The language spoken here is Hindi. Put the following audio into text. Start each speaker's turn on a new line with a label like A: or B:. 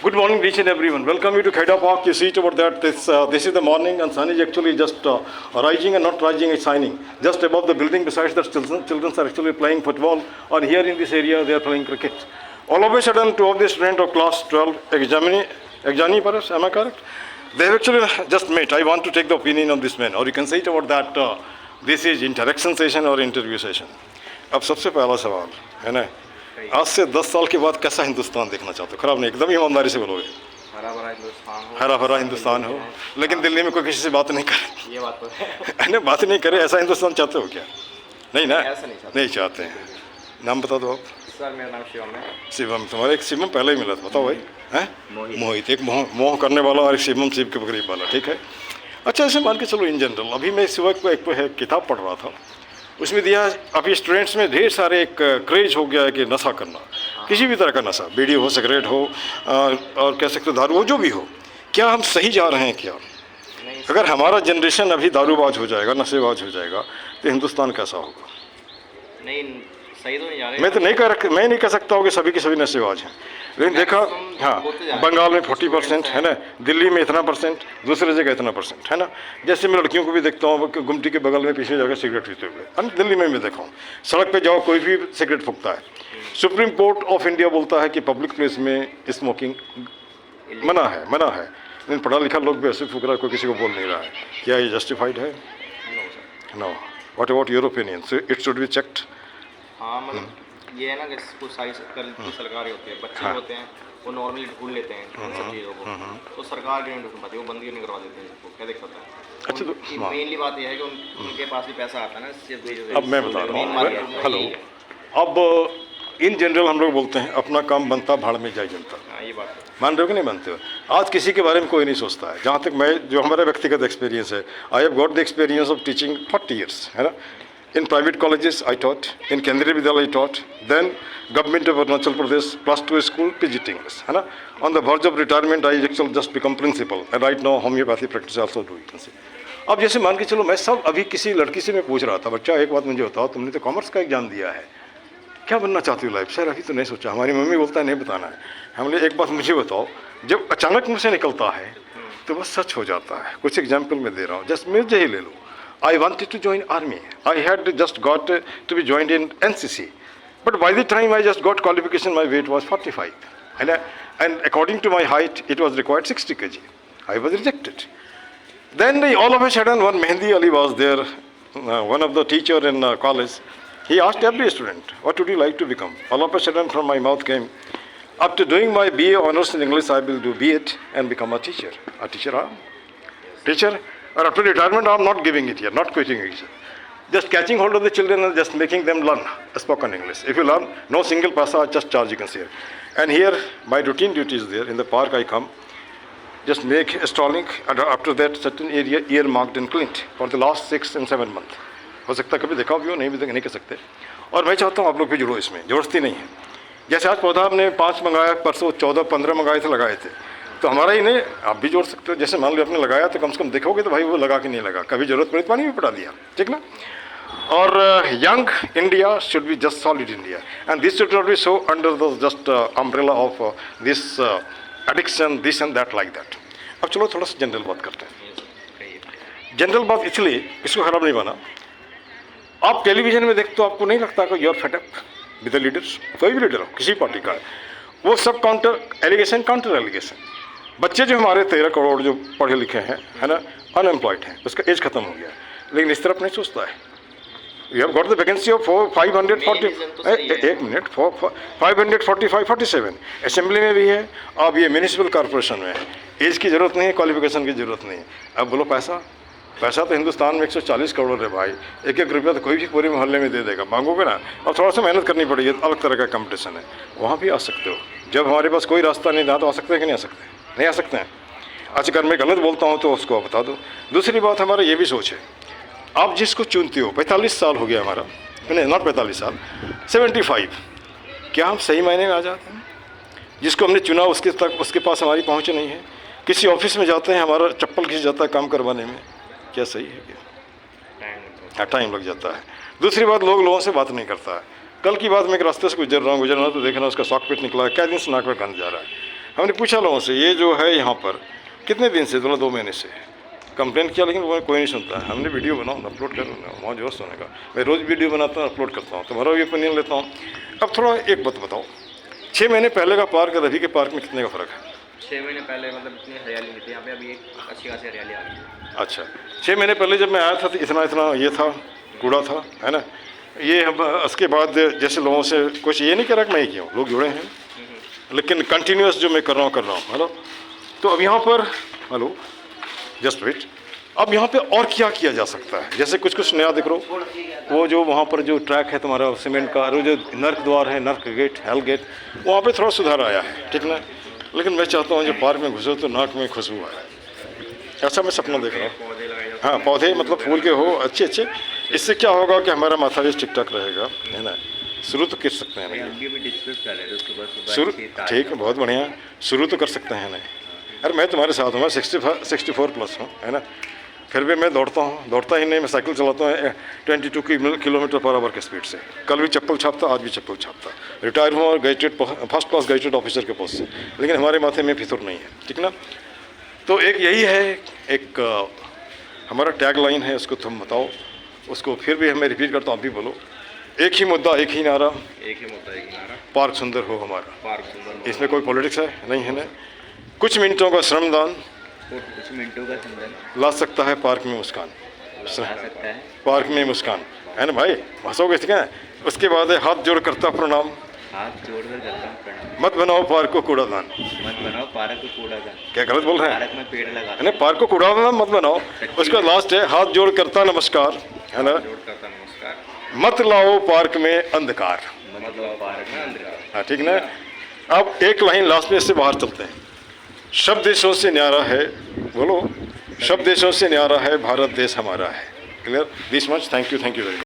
A: Good morning, each and everyone. Welcome you to Khaida Park. You see it over there. This is the morning, and sun is actually just rising and not rising. It's shining just above the building. Besides that, children are actually playing football, or here in this area they are playing cricket. All of a sudden, two of the students of class 12, Exani, perhaps, am I correct? They have actually just met. I want to take the opinion of this man, or you can say it about that. This is interaction session or interview session. अब सबसे पहला सवाल है ना, आज से 10 साल के बाद कैसा हिंदुस्तान देखना चाहते हो? खराब नहीं, एकदम ईमानदारी से बोलोगे। हरा भरा हिंदुस्तान हो, लेकिन दिल्ली में कोई किसी से बात नहीं करे। ये बात तो है। बात नहीं करे, ऐसा हिंदुस्तान चाहते हो क्या? नहीं ना, नहीं चाहते हैं। नाम बता दो आप।
B: सर मेरा नाम शिवम है।
A: शिवम, तुम्हारे एक शिवम पहले ही मिला था, बताओ भाई। हैं? मोहित, एक मोह करने वाला और एक शिवम शिव के करीब वाला, ठीक है। अच्छा, ऐसे मान के चलो इन जनरल, अभी मैं इस वक्त एक किताब पढ़ रहा था, उसमें दिया अभी स्टूडेंट्स में ढेर सारे एक क्रेज हो गया है कि नशा करना, किसी भी तरह का नशा, बीड़ी हो, सिगरेट हो, और कह सकते हो दारू हो, जो भी हो। क्या हम सही जा रहे हैं क्या? अगर हमारा जनरेशन अभी दारूबाज हो जाएगा, नशेबाज हो जाएगा, तो हिंदुस्तान कैसा होगा?
B: नहीं, सही तो नहीं जा रहे।
A: मैं नहीं कह सकता हूँ कि सभी के सभी नशेबाज हैं, लेकिन देखा, हाँ, बंगाल में 40% है ना, दिल्ली में इतना परसेंट, दूसरी जगह इतना परसेंट है ना। जैसे मैं लड़कियों को भी देखता हूँ गुमटी के बगल में पीछे जाकर सिगरेट पीते हुए, दिल्ली में मैं देखा हूँ। सड़क पे जाओ, कोई भी सिगरेट फूकता है। सुप्रीम कोर्ट ऑफ इंडिया बोलता है कि पब्लिक प्लेस में स्मोकिंग मना है, लेकिन पढ़ा लिखा लोग भी ऐसे फूक रहा है, कोई किसी को बोल नहीं रहा है। क्या ये जस्टिफाइड है? No. What about your opinion? It should be checked.
B: हाँ, मतलब ये है ना कि कुछ सारी सरकारी होती है, बच्चे होते हैं वो नॉर्मली ढूंढ लेते हैं सब चीज़ों को, तो सरकार नहीं ढूंढ पाती, वो बंदी नहीं करवा देते हैं इसको। क्या दिक्कत है? अच्छा, तो मेनली बात यह है कि उनके पास भी पैसा आता है ना, सिर्फ।
A: अब मैं बता रहा हूँ, हेलो, अब इन जनरल हम लोग बोलते हैं अपना काम बनता भाड़ में जाए जनता।
B: ये बात
A: मान रहे हो कि नहीं मानते हो? आज किसी के बारे में कोई नहीं सोचता है। जहाँ तक मैं, जो हमारा व्यक्तिगत एक्सपीरियंस है, I have got the experience of teaching 40 years, है ना। In private colleges I taught, in Kendriya Vidyalaya I taught, then government of Arunachal Pradesh +2 school PGT English, है ना। On the verge of retirement I actually just become principal, and right now homeopathy practice also do it। अब जैसे मान के चलो, मैं सब अभी किसी लड़की से मैं पूछ रहा था, बच्चा एक बात मुझे बताओ, तुमने तो कॉमर्स का एग्जाम दिया है, क्या बनना चाहती हो लाइफ? सर अभी तो नहीं सोचा। हमारी मम्मी बोलता है नहीं बताना है। हमने एक बात मुझे बताओ, जब अचानक मुझसे निकलता है तो बस सच हो जाता है। कुछ एग्जाम्पल मैं दे रहा हूँ, जस्ट मुझे ही ले लो। I wanted to join army. I had just got to be joined in NCC. But by the time I just got qualification, my weight was 45. And according to my height, it was required 60 kg. I was rejected. Then all of a sudden, one Mehndi Ali was there, one of the teacher in college. He asked every student, what would you like to become? All of a sudden, from my mouth came, after doing my BA honors in English, I will do B.Ed and become a teacher. A teacher, teacher. Or after retirement, I am not giving it here, not quitting it. Just catching hold of the children and just making them learn spoken English. If you learn, no single paisa, just charge you can say. And here, my routine duty is there. In the park I come, just make a stalling, and after that, certain area earmarked and cleaned for the last 6 and 7 months. हो सकता है कभी देखा भी हो, नहीं कर सकते। और मैं चाहता हूँ आप लोग भी जुड़ो इसमें, ज़बरदस्ती नहीं है। जैसे आज पौधा हमने 5 मंगाया, परसों 14-15 मंगाए थे, लगाए थे, तो हमारा ही नहीं, आप भी जोड़ सकते हो। जैसे मान लो आपने लगाया तो कम से कम देखोगे तो भाई वो लगा कि नहीं लगा, कभी जरूरत पड़ी तो पानी भी पटा दिया, ठीक ना। और young India should be just solid India, and this should not be so under the just umbrella of this addiction, this and that, like that. अब चलो थोड़ा सा जनरल बात करते हैं। जनरल बात इसलिए इसको खराब नहीं बना। आप टेलीविजन में देखते हो, आपको नहीं लगता कि you are fed up with the leaders? कोई भी लीडर हो, किसी पार्टी का, वो सब काउंटर एलिगेशन। बच्चे जो हमारे 13 करोड़ जो पढ़े लिखे हैं, है ना, अनएम्प्लॉयड हैं, उसका एज खत्म हो गया, लेकिन इस तरफ नहीं सोचता है। You have got the vacancy of 545-47 assembly में भी है, अब ये म्यूनिसिपल कॉर्पोरेशन में है। एज की ज़रूरत नहीं है, क्वालिफिकेशन की ज़रूरत नहीं है। अब बोलो पैसा तो हिंदुस्तान में 140 करोड़ है भाई, एक रुपया तो कोई भी पूरे मोहल्ले में दे देगा, मांगोगे ना। और थोड़ा सा मेहनत करनी पड़ेगी, अलग तरह का कंपटीशन है, वहाँ भी आ सकते हो। जब हमारे पास कोई रास्ता नहीं था तो आ सकते हैं कि नहीं आ सकते? नहीं आ सकते हैं। अच्छा, अगर मैं गलत बोलता हूँ तो उसको बता दो। दूसरी बात, हमारा ये भी सोच है, आप जिसको चुनते हो, 45 साल हो गया हमारा, नहीं नॉट 45 साल, 75, क्या हम सही मायने में आ जाते हैं? जिसको हमने चुना उसके पास हमारी पहुँच नहीं है। किसी ऑफिस में जाते हैं, हमारा चप्पल खिंच जाता है काम करवाने में, क्या सही है क्या? टाइम लग जाता है। दूसरी बात, लोगों से बात नहीं करता है। कल की बात, मैं एक रास्ते से गुजर रहा हूँ तो देखना उसका सॉक पेट निकला है, क्या दिन से नाक में गंद जा रहा है। हमने पूछा लोगों से ये जो है यहाँ पर कितने दिन से, बोला 2 महीने से। कंप्लेन किया लेकिन वो कोई नहीं सुनता है। हमने वीडियो बनाओ अपलोड करो, वहाँ जो सुने का। मैं रोज़ वीडियो बनाता हूँ, अपलोड करता हूँ, तुम्हारा भी ओपिनियन लेता हूँ। अब थोड़ा एक बात बताओ, 6 महीने पहले का पार्क और अभी के पार्क में कितने का फ़र्क है?
B: 6 महीने पहले मतलब इतनी हरियाली नहीं थी यहाँ पे, अभी एक अच्छी खासी हरियाली आ गई है।
A: अच्छा, 6 महीने पहले जब मैं आया था तो इतना इतना ये था, कूड़ा था, है ना। ये हम उसके बाद जैसे लोगों से कुछ ये नहीं कह रहा कि मैं ही किया हूँ, लोग जुड़े हैं, लेकिन कंटिन्यूस जो मैं कर रहा हूँ। हेलो, तो अब यहाँ पर, हेलो जस्ट वेट, अब यहाँ पे और क्या किया जा सकता है? जैसे कुछ नया दिख रहा हो, वो जो वहाँ पर जो ट्रैक है तुम्हारा सीमेंट का, वो जो नर्क द्वार है, नर्क गेट, हेल गेट, वहाँ पे थोड़ा सुधार आया है, ठीक ना। लेकिन मैं चाहता हूँ जब पार्क में घुसो तो नाक में खुशबू आए, ऐसा मैं सपना देख रहा हूँ।
B: पौधे लगाए जाते
A: हाँ, पौधे मतलब फूल के हो अच्छे अच्छे। इससे क्या होगा कि हमारा माथा भी ठीक ठाक रहेगा, है ना। शुरू तो कर सकते हैं ना,
B: हैं। भी डिस्कस कर रहे थे सुबह
A: शुरू, ठीक है, बहुत बढ़िया, शुरू तो कर सकते हैं नहीं। अरे मैं तुम्हारे साथ हूँ, मैं 64 प्लस हूँ, है ना। फिर भी मैं दौड़ता हूँ, दौड़ता ही नहीं, मैं साइकिल चलाता हूँ 22 किलोमीटर पर आवर के स्पीड से। कल भी चप्पल छापता, आज भी चप्पल छापता। रिटायर हूँ और gazetted, first class gazetted officer के पोस्ट से, लेकिन हमारे माथे में फितूर नहीं है, ठीक ना। तो एक यही है, एक हमारा टैग लाइन है, उसको तुम बताओ, उसको फिर भी मैं रिपीट करता हूँ, आप भी बोलो। एक ही मुद्दा, एक ही नारा,
B: एक ही मुद्दा, एक ही नारा,
A: पार्क सुंदर हो हमारा।
B: पार्क सुंदर,
A: इसमें कोई पॉलिटिक्स है नहीं, है ना। कुछ मिनटों का श्रमदान
B: कुछ मिनटों का संबंध
A: ला सकता है पार्क में मुस्कान,
B: ला सकता है।
A: पार्क में मुस्कान, है ना भाई, हंसोगे ठीक है। उसके बाद है हाथ जोड़ करता प्रणाम,
B: हाथ जोड़कर करता हूँ प्रणाम।
A: मत बनाओ पार्क को कूड़ादान।
B: मत बनाओ पार्क को कूड़ादान।
A: क्या गलत बोल रहे हैं?
B: पार्क में पेड़ लगा,
A: है ना, पार्क को कूड़ादान मत बनाओ। उसका लास्ट है हाथ जोड़ करता नमस्कार, है ना।
B: जोड़ करता नमस्कार।
A: मत लाओ पार्क में अंधकार,
B: मत लाओ पार्क में अंधकार।
A: हाँ ठीक ना। अब एक लाइन लास्ट में इससे बाहर चलते हैं। सब देशों से न्यारा है, बोलो, सब देशों से न्यारा है भारत देश हमारा है। Clear, this much, thank you very much.